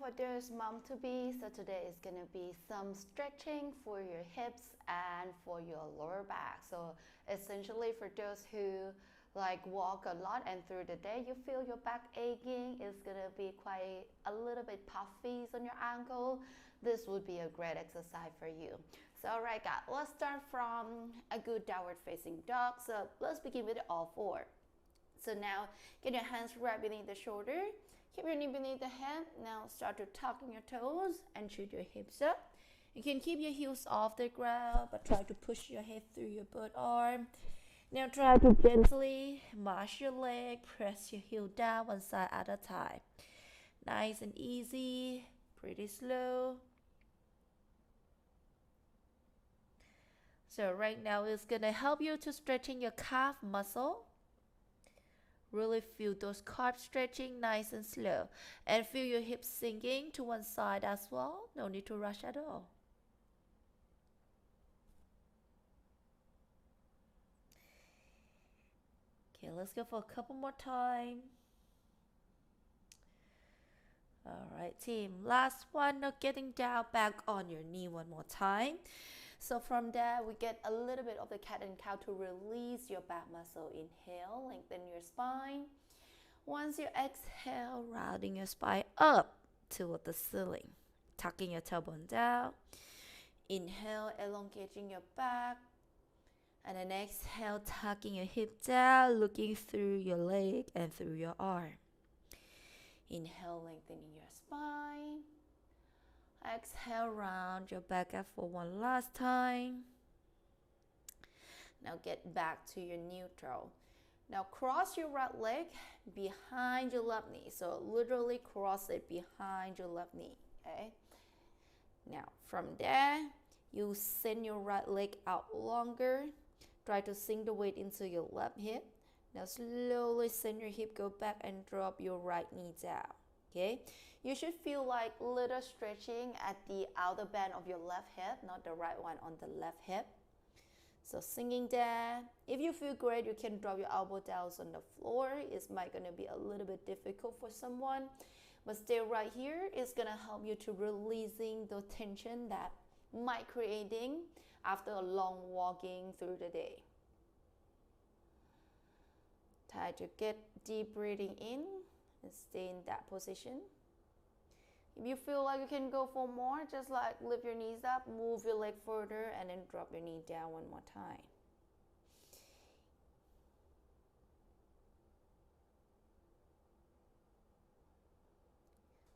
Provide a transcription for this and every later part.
for those mom-to-be. So today is gonna be some stretching for your hips and for your lower back. So essentially for those who like walk a lot and through the day you feel your back aching, it's gonna be quite a little bit puffy on your ankle. This would be a great exercise for you. So alright guys, let's start from a good downward facing dog. So let's begin with all four. So now get your hands right beneath the shoulder. Keep your knee beneath the head. Now start to tuck in your toes and shoot your hips up. You can keep your heels off the ground, but try to push your head through your both arm. Now try to gently massage your leg, press your heel down one side at a time. Nice and easy, pretty slow. So right now it's gonna help you to stretching your calf muscle. Really feel those calves stretching nice and slow. And feel your hips sinking to one side as well. No need to rush at all. Okay, let's go for a couple more time. Alright team, last one. Now getting down back on your knee one more time. So from there, we get a little bit of the cat and cow to release your back muscle. Inhale, lengthen your spine. Once you exhale, rounding your spine up toward the ceiling. Tucking your tailbone down. Inhale, elongating your back. And then exhale, tucking your hip down, looking through your leg and through your arm. Inhale, lengthening your spine. Exhale, round your back up for one last time. Now get back to your neutral. Now cross your right leg behind your left knee. So literally cross it behind your left knee. Okay. Now from there, you send your right leg out longer. Try to sink the weight into your left hip. Now slowly send your hip, go back and drop your right knee down. Okay, you should feel like little stretching at the outer band of your left hip, not the right one on the left hip. So sinking there. If you feel great, you can drop your elbow down on the floor. It's might gonna be a little bit difficult for someone, but stay right here. It's gonna help you to releasing the tension that might creating after a long walking through the day. Try to get deep breathing in and stay in that position. If you feel like you can go for more, just like lift your knees up, move your leg further, and then drop your knee down one more time.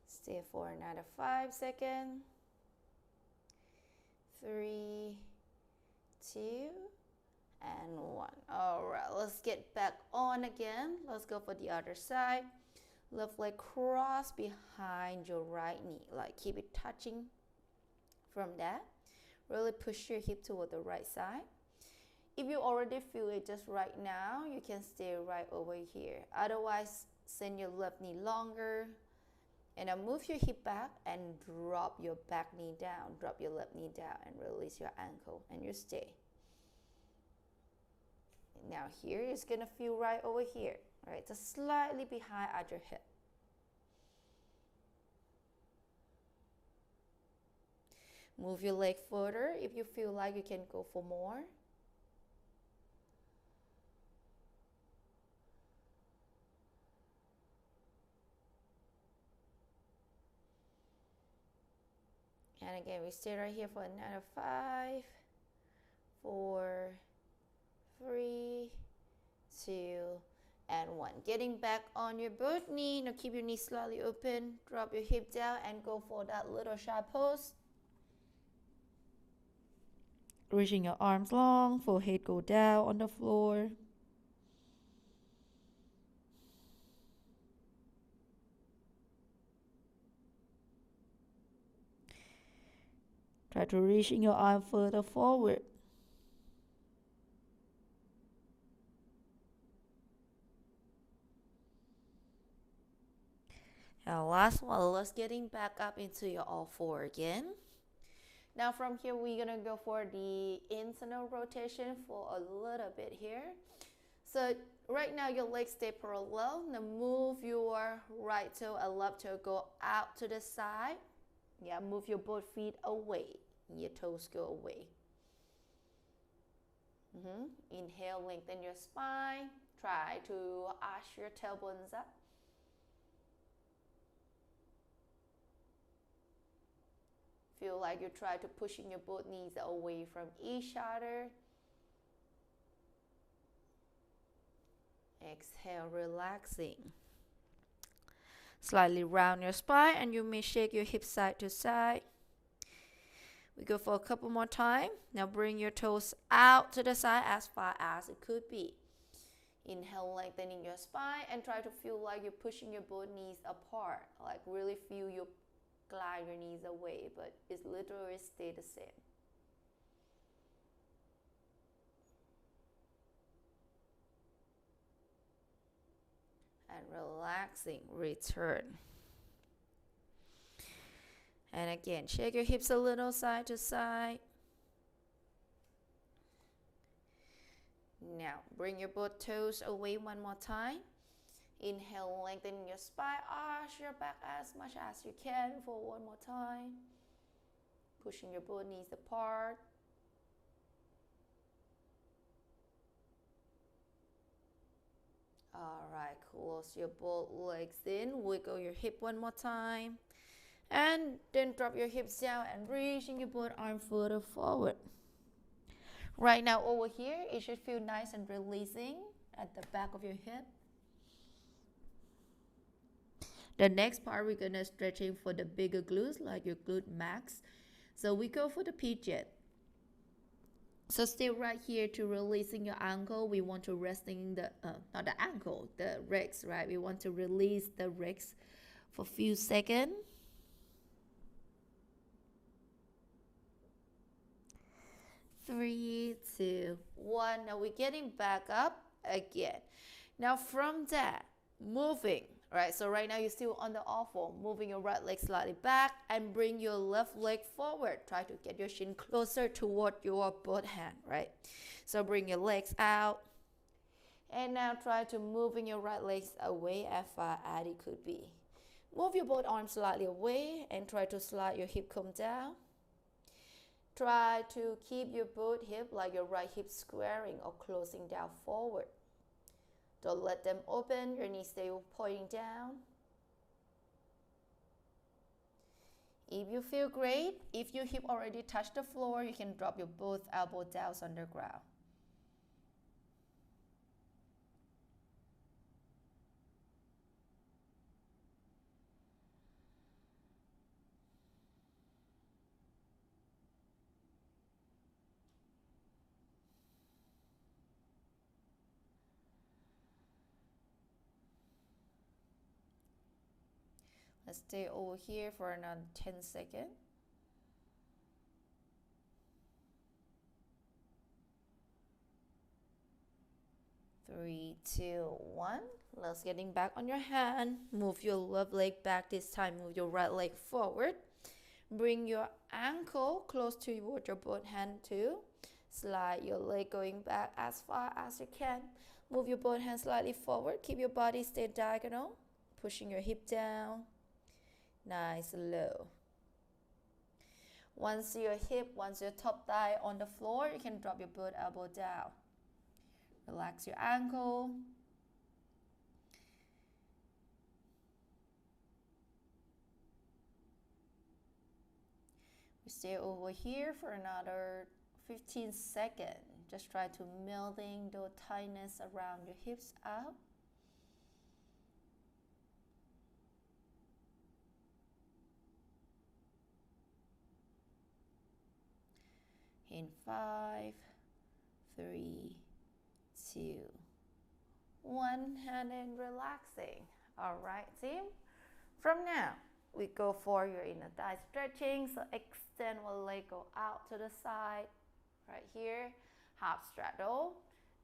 Stay for another 5 seconds. 3, 2, and 1. All right, let's get back on again. Let's go for the other side. Left leg cross behind your right knee. Like keep it touching from that. Really push your hip toward the right side. If you already feel it just right now, you can stay right over here. Otherwise, send your left knee longer. And then move your hip back and drop your back knee down. Drop your left knee down and release your ankle. And you stay. Now here it's gonna feel right over here. Right, just slightly behind at your hip. Move your leg further if you feel like you can go for more. And again, we stay right here for another 5, 4, 3, 2, and 1. Getting back on your both knee. Now keep your knee slightly open. Drop your hip down and go for that little side pose. Reaching your arms long, forehead go down on the floor. Try to reaching your arm further forward. And last one, let's getting back up into your all four again. Now from here, we're gonna go for the internal rotation for a little bit here. So right now your legs stay parallel. Now move your right toe and left toe go out to the side. Yeah, move your both feet away. Your toes go away. Inhale, lengthen your spine. Try to arch your tailbones up. Feel like you try to pushing your both knees away from each other. Exhale, relaxing. Slightly round your spine and you may shake your hips side to side. We go for a couple more times. Now bring your toes out to the side as far as it could be. Inhale, lengthening your spine and try to feel like you're pushing your both knees apart. Like really feel you glide your knees away, but it's literally stay the same. And relaxing, return. And again, shake your hips a little side to side. Now, bring your both toes away one more time. Inhale, lengthen your spine, arch your back as much as you can for one more time. Pushing your both knees apart. All right, close your both legs in. Wiggle your hip one more time. And then drop your hips down and reaching your both arm further forward. Right now over here, it should feel nice and releasing at the back of your hip. The next part, we're gonna stretching for the bigger glutes, like your glute max. So we go for the pigeon. So stay right here to releasing your ankle. We want to resting the, not the ankle, the legs, right? We want to release the legs for a few seconds. 3, 2, 1. Now we're getting back up again. Now from that, moving, right? So right now you're still on the awful, moving your right leg slightly back and bring your left leg forward. Try to get your shin closer toward your both hand, right? So bring your legs out. And now try to moving your right legs away as far as it could be. Move your both arms slightly away and try to slide your hip come down. Try to keep your both hip like your right hip squaring or closing down forward. Don't let them open, your knees stay pointing down. If you feel great, if your hip already touched the floor, you can drop your both elbow down on the ground. Let's stay over here for another 10 seconds. 3, 2, 1. Let's getting back on your hand. Move your left leg back this time. Move your right leg forward. Bring your ankle close to your both hand too. Slide your leg going back as far as you can. Move your both hands slightly forward. Keep your body stay diagonal. Pushing your hip down. Nice, low. Once your top thigh on the floor, you can drop your both elbow down. Relax your ankle. We stay over here for another 15 seconds. Just try to melting the tightness around your hips out. In 5, 3, 2, 1, and then relaxing. All right, team. From now, we go for your inner thigh stretching. So extend one leg, go out to the side. Right here, half straddle.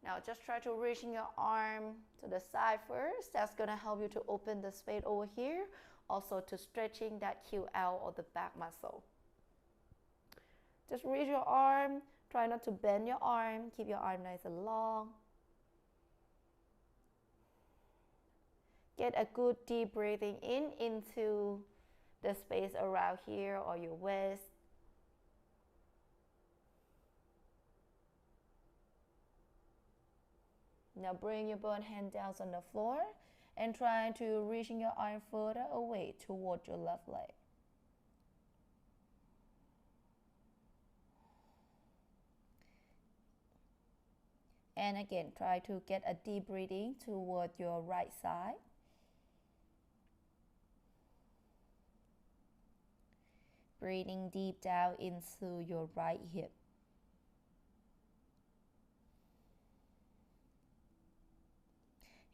Now just try to reach your arm to the side first. That's gonna help you to open the space over here. Also to stretching that QL or the back muscle. Just reach your arm. Try not to bend your arm. Keep your arm nice and long. Get a good deep breathing in into the space around here or your waist. Now bring your both hands down on the floor and try to reaching your arm further away toward your left leg. And again, try to get a deep breathing toward your right side. Breathing deep down into your right hip.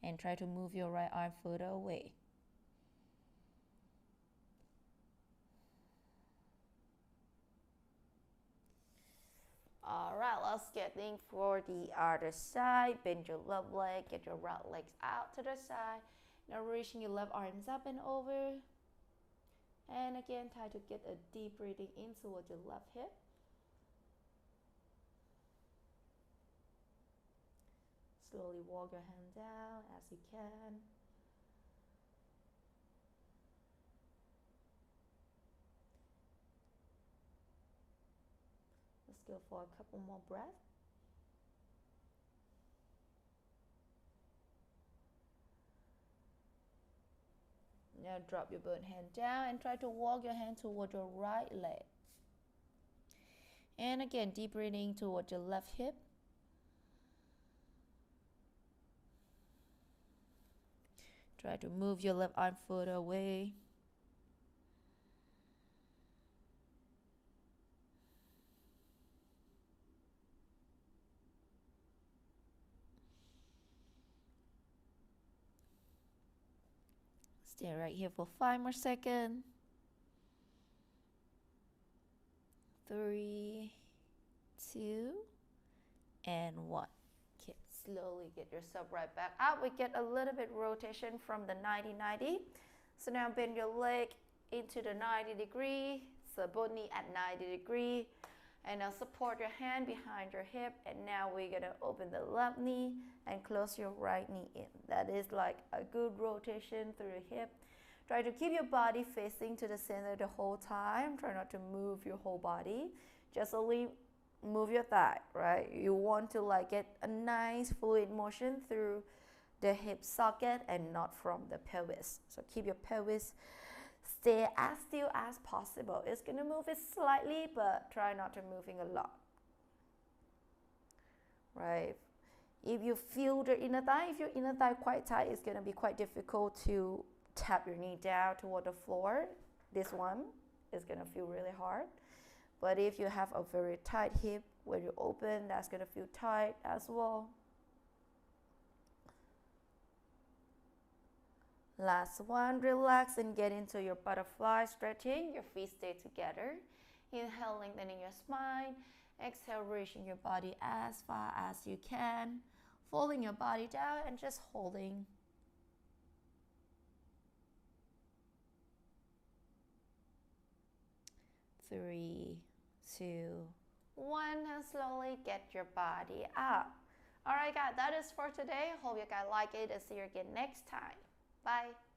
And try to move your right arm further away. Alright, let's get in for the other side. Bend your left leg, get your right legs out to the side. Now reaching your left arms up and over. And again, try to get a deep breathing in towards your left hip. Slowly walk your hand down as you can. Let's go for a couple more breaths. Now drop your both hand down and try to walk your hand toward your right leg. And again, deep breathing toward your left hip. Try to move your left arm further away. Stay right here for 5 more seconds. 3, 2, and 1. Okay, slowly get yourself right back up. We get a little bit rotation from the 90-90. So now bend your leg into the 90 degree. So both knee at 90 degree. And now support your hand behind your hip. And now we're gonna open the left knee and close your right knee in. That is like a good rotation through your hip. Try to keep your body facing to the center the whole time. Try not to move your whole body. Just only move your thigh, right? You want to like get a nice fluid motion through the hip socket and not from the pelvis. So keep your pelvis stay as still as possible. It's gonna move it slightly, but try not to moving a lot, right? If you feel the inner thigh, if your inner thigh quite tight, it's gonna be quite difficult to tap your knee down toward the floor. This one is gonna feel really hard. But if you have a very tight hip where you open, that's gonna feel tight as well. Last one, relax and get into your butterfly stretching. Your feet stay together. Inhale, lengthening your spine. Exhale, reaching your body as far as you can. Folding your body down and just holding. Three, 2, 1, and slowly get your body up. Alright guys, that is for today. Hope you guys like it and see you again next time. Bye.